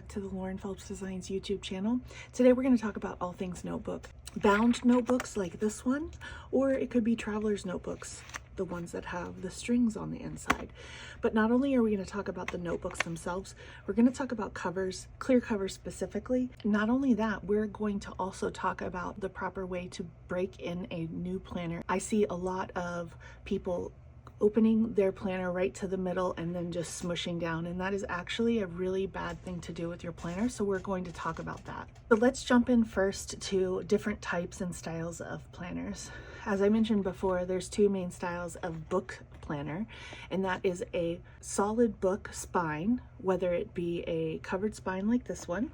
back to the Lauren Phelps Designs YouTube channel. Today we're going to talk about all things notebook. Bound notebooks like this one, or it could be traveler's notebooks, the ones that have the strings on the inside. But not only are we going to talk about the notebooks themselves, we're going to talk about covers, clear covers specifically. Not only that, we're going to also talk about the proper way to break in a new planner. I see a lot of people opening their planner right to the middle and then just smushing down, and that is actually a really bad thing to do with your planner, so we're going to talk about that. But let's jump in first to different types and styles of planners. As I mentioned before, there's two main styles of book planner, and that is a solid book spine, whether it be a covered spine like this one,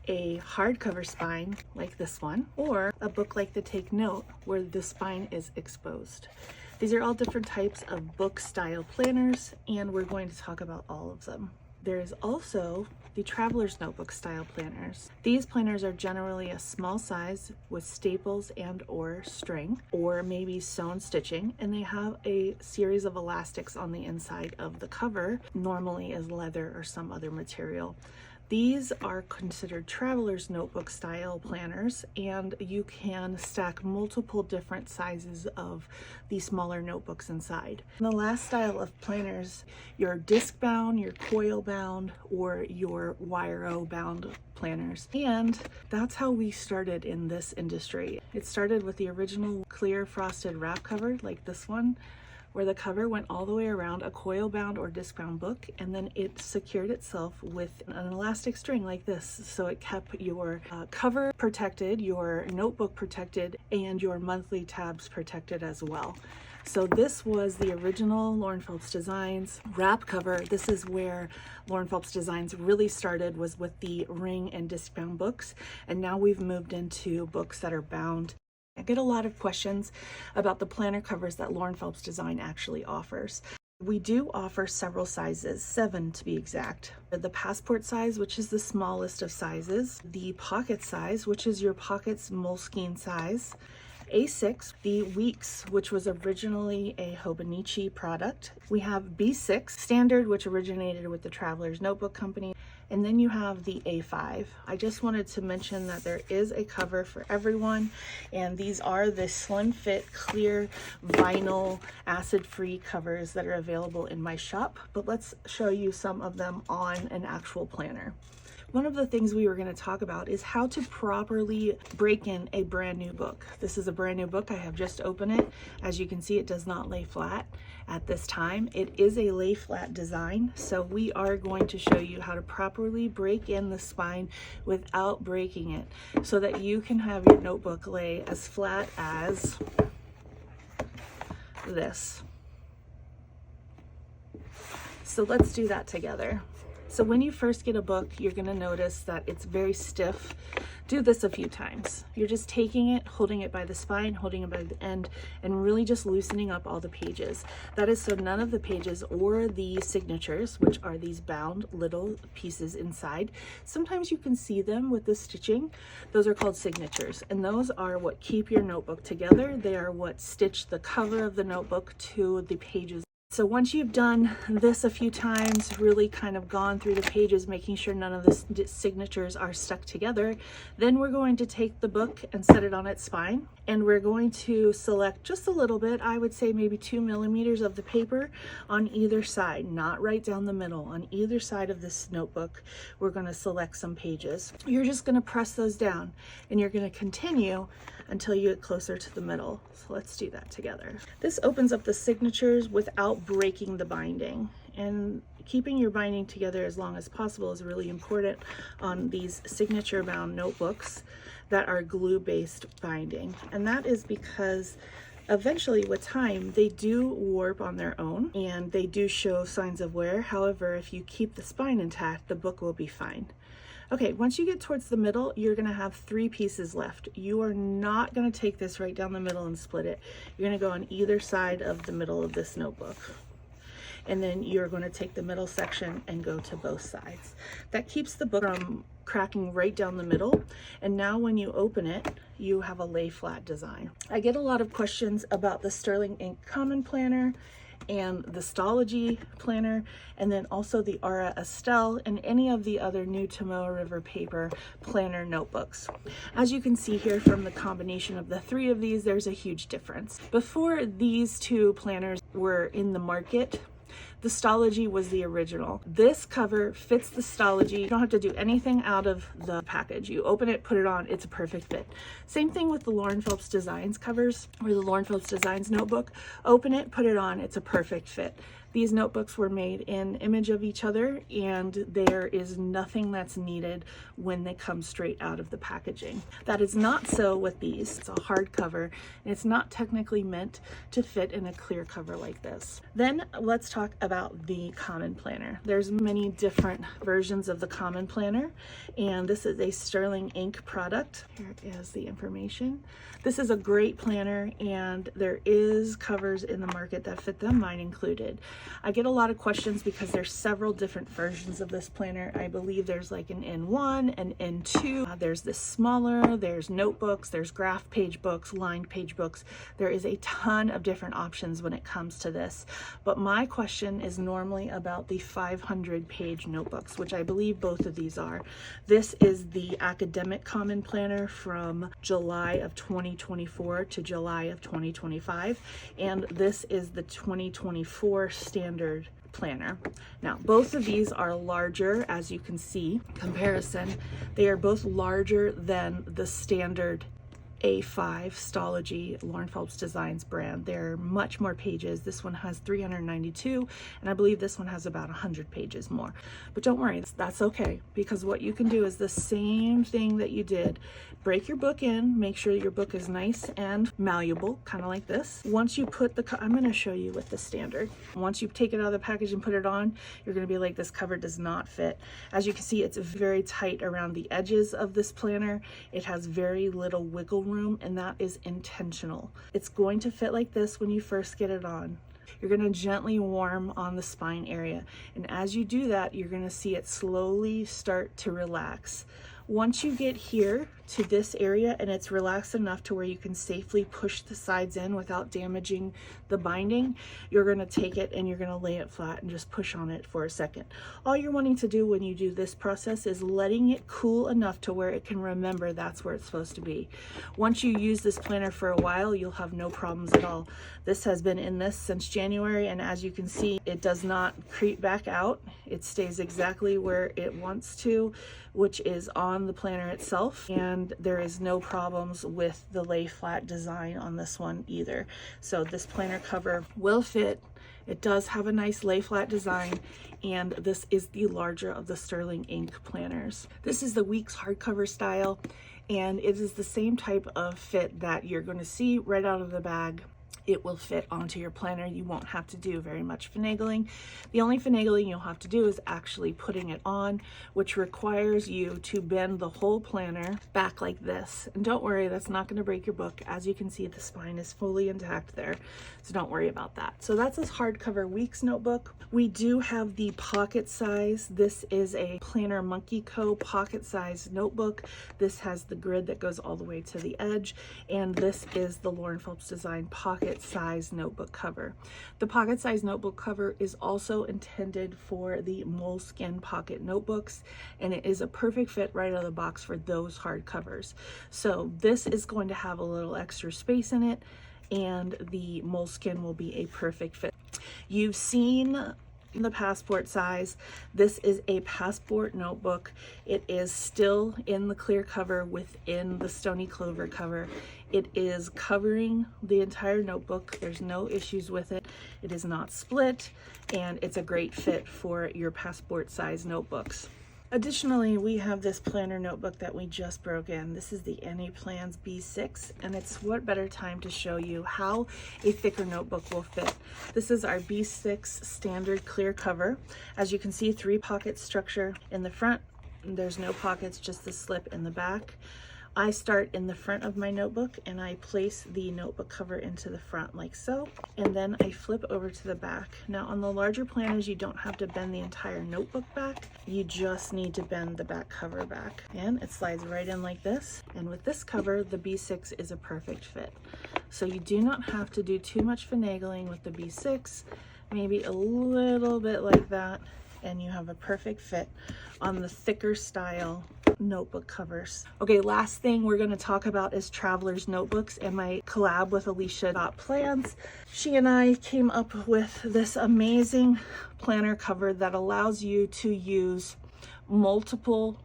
a hardcover spine like this one, or a book like the Take Note where the spine is exposed. These are all different types of book style planners, and we're going to talk about all of them. There is also the traveler's notebook style planners. These planners are generally a small size with staples and or string, or maybe sewn stitching, and they have a series of elastics on the inside of the cover, normally is leather or some other material. These are considered traveler's notebook style planners, and you can stack multiple different sizes of the smaller notebooks inside. And the last style of planners, your disc bound, your coil bound, or your wire-o bound planners. And that's how we started in this industry. It started with the original clear frosted wrap cover like this one, where the cover went all the way around a coil bound or disc bound book, and then it secured itself with an elastic string like this, so it kept your cover protected, your notebook protected, and your monthly tabs protected as well. So this was the original Lauren Phelps Designs wrap cover. This is where Lauren Phelps Designs really started, was with the ring and disc bound books, and now we've moved into books that are bound. I get a lot of questions about the planner covers that Lauren Phelps Design actually offers. We do offer several sizes, 7 to be exact. The passport size, which is the smallest of sizes, the pocket size, which is your pocket's Moleskine size, A6, the Weeks, which was originally a Hobonichi product. We have B6 standard, which originated with the Traveler's Notebook Company. And then you have the A5. I just wanted to mention that there is a cover for everyone, and these are the slim fit clear vinyl acid-free covers that are available in my shop, but let's show you some of them on an actual planner. One of the things we were going to talk about is how to properly break in a brand new book. This is a brand new book. I have just opened it. As you can see, it does not lay flat at this time. It is a lay flat design, so we are going to show you how to properly break in the spine without breaking it, so that you can have your notebook lay as flat as this. So let's do that together. So when you first get a book, you're going to notice that it's very stiff. Do this a few times. You're just taking it, holding it by the spine, holding it by the end, and really just loosening up all the pages. That is so none of the pages or the signatures, which are these bound little pieces inside, sometimes you can see them with the stitching. Those are called signatures, and those are what keep your notebook together. They are what stitch the cover of the notebook to the pages. So once you've done this a few times, really kind of gone through the pages, making sure none of the signatures are stuck together, then we're going to take the book and set it on its spine, and we're going to select just a little bit, I would say maybe 2 millimeters of the paper on either side, not right down the middle. On either side of this notebook, we're going to select some pages. You're just going to press those down, and you're going to continue until you get closer to the middle. So let's do that together. This opens up the signatures without breaking the binding, and keeping your binding together as long as possible is really important on these signature bound notebooks that are glue based binding. And that is because eventually with time they do warp on their own and they do show signs of wear. However, if you keep the spine intact, the book will be fine. Okay, once you get towards the middle, you're going to have 3 pieces left. You are not going to take this right down the middle and split it. You're going to go on either side of the middle of this notebook. And then you're going to take the middle section and go to both sides. That keeps the book from cracking right down the middle. And now when you open it, you have a lay flat design. I get a lot of questions about the Sterling Ink Common Planner and the Stalogy planner, and then also the Aura Estelle and any of the other new Tomoe River paper planner notebooks. As you can see here from the combination of the three of these, there's a huge difference. Before these two planners were in the market, the Stalogy was the original. This cover fits the Stalogy. You don't have to do anything out of the package. You open it, put it on, it's a perfect fit. Same thing with the Lauren Phelps Designs covers, or the Lauren Phelps Designs notebook. Open it, put it on, it's a perfect fit. These notebooks were made in image of each other, and there is nothing that's needed when they come straight out of the packaging. That is not so with these. It's a hardcover, and it's not technically meant to fit in a clear cover like this. Then let's talk about the Common Planner. There's many different versions of the Common Planner, and this is a Sterling Ink product. Here is the information. This is a great planner, and there is covers in the market that fit them, mine included. I get a lot of questions because there's several different versions of this planner. I believe there's like an N1, an N2, there's this smaller, there's notebooks, there's graph page books, lined page books. There is a ton of different options when it comes to this. But my question is normally about the 500 page notebooks, which I believe both of these are. This is the Academic Common Planner from July of 2024 to July of 2025. And this is the 2024 standard planner. Now, both of these are larger, as you can see. Comparison, they are both larger than the standard A5 Stalogy Lauren Phelps Designs brand. They're much more pages. This one has 392, and I believe this one has about 100 pages more. But don't worry, that's okay, because what you can do is the same thing that you did. Break your book in, make sure your book is nice and malleable, kind of like this. Once you put I'm going to show you with the standard. Once you take it out of the package and put it on, you're going to be like, this cover does not fit. As you can see, it's very tight around the edges of this planner. It has very little wiggle room, and that is intentional. It's going to fit like this when you first get it on. You're going to gently warm on the spine area, and as you do that, you're going to see it slowly start to relax. Once you get here to this area and it's relaxed enough to where you can safely push the sides in without damaging the binding, you're going to take it and you're going to lay it flat and just push on it for a second. All you're wanting to do when you do this process is letting it cool enough to where it can remember that's where it's supposed to be. Once you use this planner for a while, you'll have no problems at all. This has been in this since January, and as you can see, it does not creep back out. It stays exactly where it wants to, which is on the planner itself, and there is no problems with the lay flat design on this one either. So this planner cover will fit. It does have a nice lay flat design, and this is the larger of the Sterling Ink planners. This is the Weeks hardcover style, and it is the same type of fit that you're going to see right out of the bag. It will fit onto your planner. You won't have to do very much finagling. The only finagling you'll have to do is actually putting it on, which requires you to bend the whole planner back like this. And don't worry, that's not going to break your book. As you can see, the spine is fully intact there, so don't worry about that. So that's this hardcover Weeks notebook. We do have the pocket size. This is a Planner Monkey Co. pocket size notebook. This has the grid that goes all the way to the edge, and this is the Lauren Phelps Design pocket size notebook cover. The pocket size notebook cover is also intended for the moleskin pocket notebooks, and it is a perfect fit right out of the box for those hard covers. So this is going to have a little extra space in it, and the moleskin will be a perfect fit. You've seen the passport size. This is a passport notebook. It is still in the clear cover within the Stony Clover cover. It is covering the entire notebook. There's no issues with it. It is not split, and it's a great fit for your passport size notebooks. Additionally, we have this planner notebook that we just broke in. This is the AnyPlans B6, and it's what better time to show you how a thicker notebook will fit. This is our B6 standard clear cover. As you can see, 3 pocket structure in the front. There's no pockets, just the slip in the back. I start in the front of my notebook and I place the notebook cover into the front like so, and then I flip over to the back. Now on the larger planners, you don't have to bend the entire notebook back, you just need to bend the back cover back, and it slides right in like this. And with this cover, the B6 is a perfect fit. So you do not have to do too much finagling with the B6. maybe a little bit like that, and you have a perfect fit on the thicker style notebook covers. Okay, last thing we're going to talk about is traveler's notebooks and my collab with 𝐒𝐿𝐵 She and I came up with this amazing planner cover that allows you to use multiple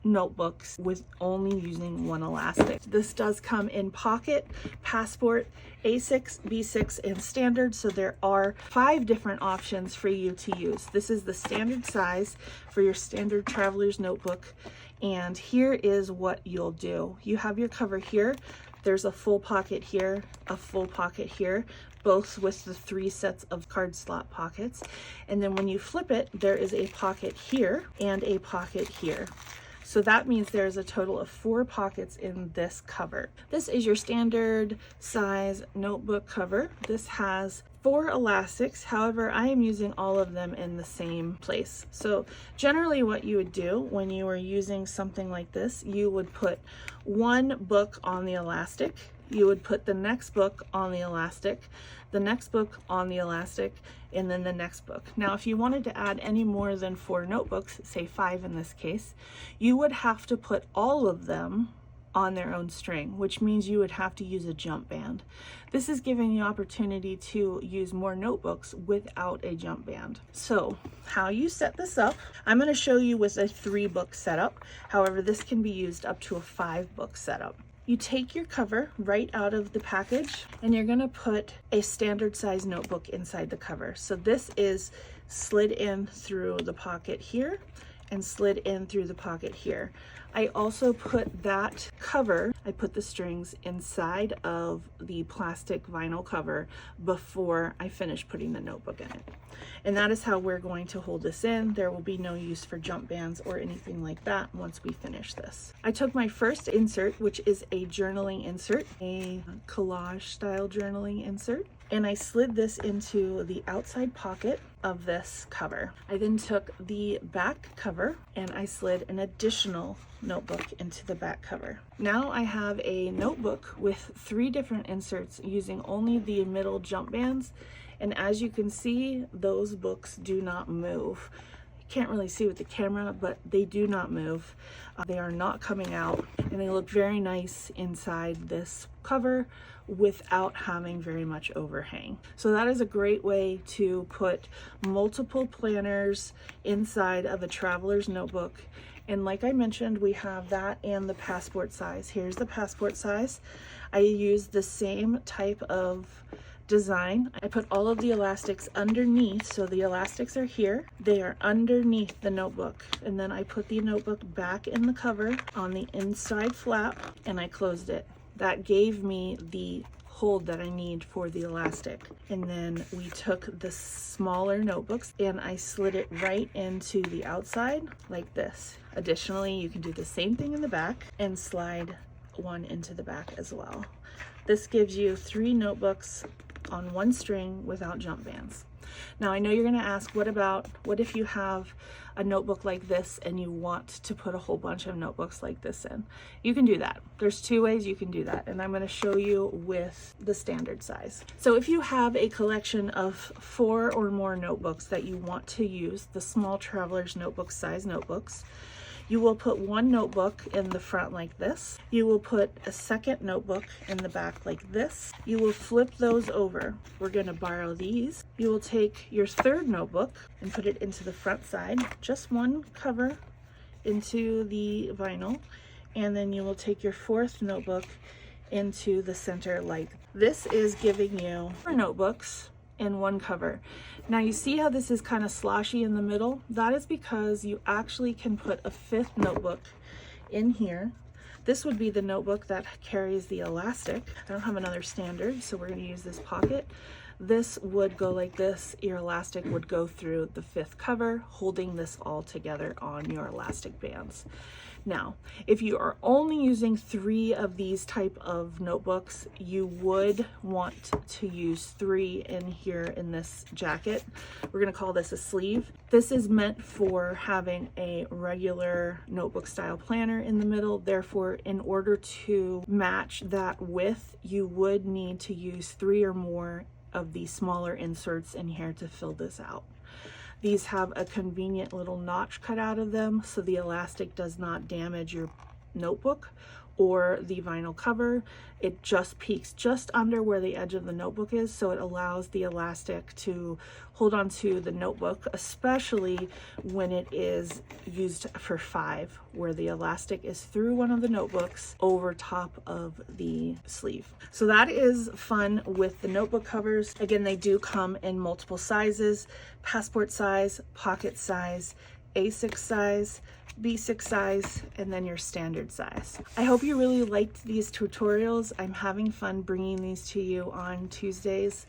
notebooks with only using one elastic. This does come in pocket, passport, A6, B6, and standard, so there are 5 different options for you to use. This is the standard size for your standard traveler's notebook, and here is what you'll do. You have your cover here, there's a full pocket here, a full pocket here, both with the 3 sets of card slot pockets, and then when you flip it, there is a pocket here and a pocket here. So that means there's a total of 4 pockets in this cover. This is your standard size notebook cover. This has 4 elastics. However, I am using all of them in the same place. So generally what you would do when you are using something like this, you would put one book on the elastic, you would put the next book on the elastic, the next book on the elastic, and then the next book. Now, if you wanted to add any more than 4 notebooks, say 5 in this case, you would have to put all of them on their own string, which means you would have to use a jump band. This is giving you opportunity to use more notebooks without a jump band. So how you set this up, I'm going to show you with a 3-book setup. However, this can be used up to a 5-book setup. You take your cover right out of the package and you're going to put a standard size notebook inside the cover. So this is slid in through the pocket here and slid in through the pocket here. I also put that cover, I put the strings inside of the plastic vinyl cover before I finish putting the notebook in it. And that is how we're going to hold this in. There will be no use for jump bands or anything like that once we finish this. I took my first insert, which is a journaling insert, a collage style journaling insert, and I slid this into the outside pocket of this cover. I then took the back cover and I slid an additional notebook into the back cover. Now I have a notebook with 3 different inserts using only the middle jump bands, and as you can see, those books do not move. You can't really see with the camera, but they do not move. They are not coming out, and they look very nice inside this cover without having very much overhang. So that is a great way to put multiple planners inside of a traveler's notebook. And like I mentioned, we have that and the passport size. Here's the passport size. I used the same type of design. I put all of the elastics underneath, so the elastics are here. They are underneath the notebook. And then I put the notebook back in the cover on the inside flap and I closed it. That gave me the hold that I need for the elastic. And then we took the smaller notebooks and I slid it right into the outside like this. Additionally, you can do the same thing in the back and slide one into the back as well. This gives you 3 notebooks on one string without jump bands. Now I know you're going to ask, what if you have a notebook like this and you want to put a whole bunch of notebooks like this in? You can do that. There's 2 ways you can do that, and I'm going to show you with the standard size. So if you have a collection of 4 or more notebooks that you want to use, the small traveler's notebook size notebooks, you will put one notebook in the front like this. You will put a second notebook in the back like this. You will flip those over. We're going to borrow these. You will take your third notebook and put it into the front side, just one cover into the vinyl, and then you will take your 4th notebook into the center like this. Is giving you 4 notebooks in one cover. Now you see how this is kind of sloshy in the middle? That is because you actually can put a 5th notebook in here. This would be the notebook that carries the elastic. I don't have another standard, so we're going to use this pocket. This would go like this. Your elastic would go through the 5th cover, holding this all together on your elastic bands. Now, if you are only using 3 of these type of notebooks, you would want to use 3 in here in this jacket. We're going to call this a sleeve. This is meant for having a regular notebook style planner in the middle. Therefore, in order to match that width, you would need to use 3 or more of the smaller inserts in here to fill this out. These have a convenient little notch cut out of them so the elastic does not damage your notebook or the vinyl cover. It just peaks just under where the edge of the notebook is, so it allows the elastic to hold onto the notebook, especially when it is used for 5, where the elastic is through one of the notebooks over top of the sleeve. So that is fun with the notebook covers. Again, they do come in multiple sizes: passport size, pocket size, A6 size, B6 size, and then your standard size. I hope you really liked these tutorials. I'm having fun bringing these to you on Tuesdays,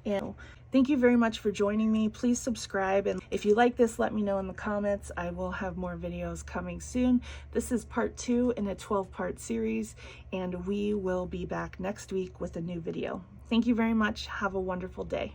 and thank you very much for joining me. Please subscribe, and if you like this, let me know in the comments. I will have more videos coming soon. This is part 2 in a 12-part series, and we will be back next week with a new video. Thank you very much. Have a wonderful day.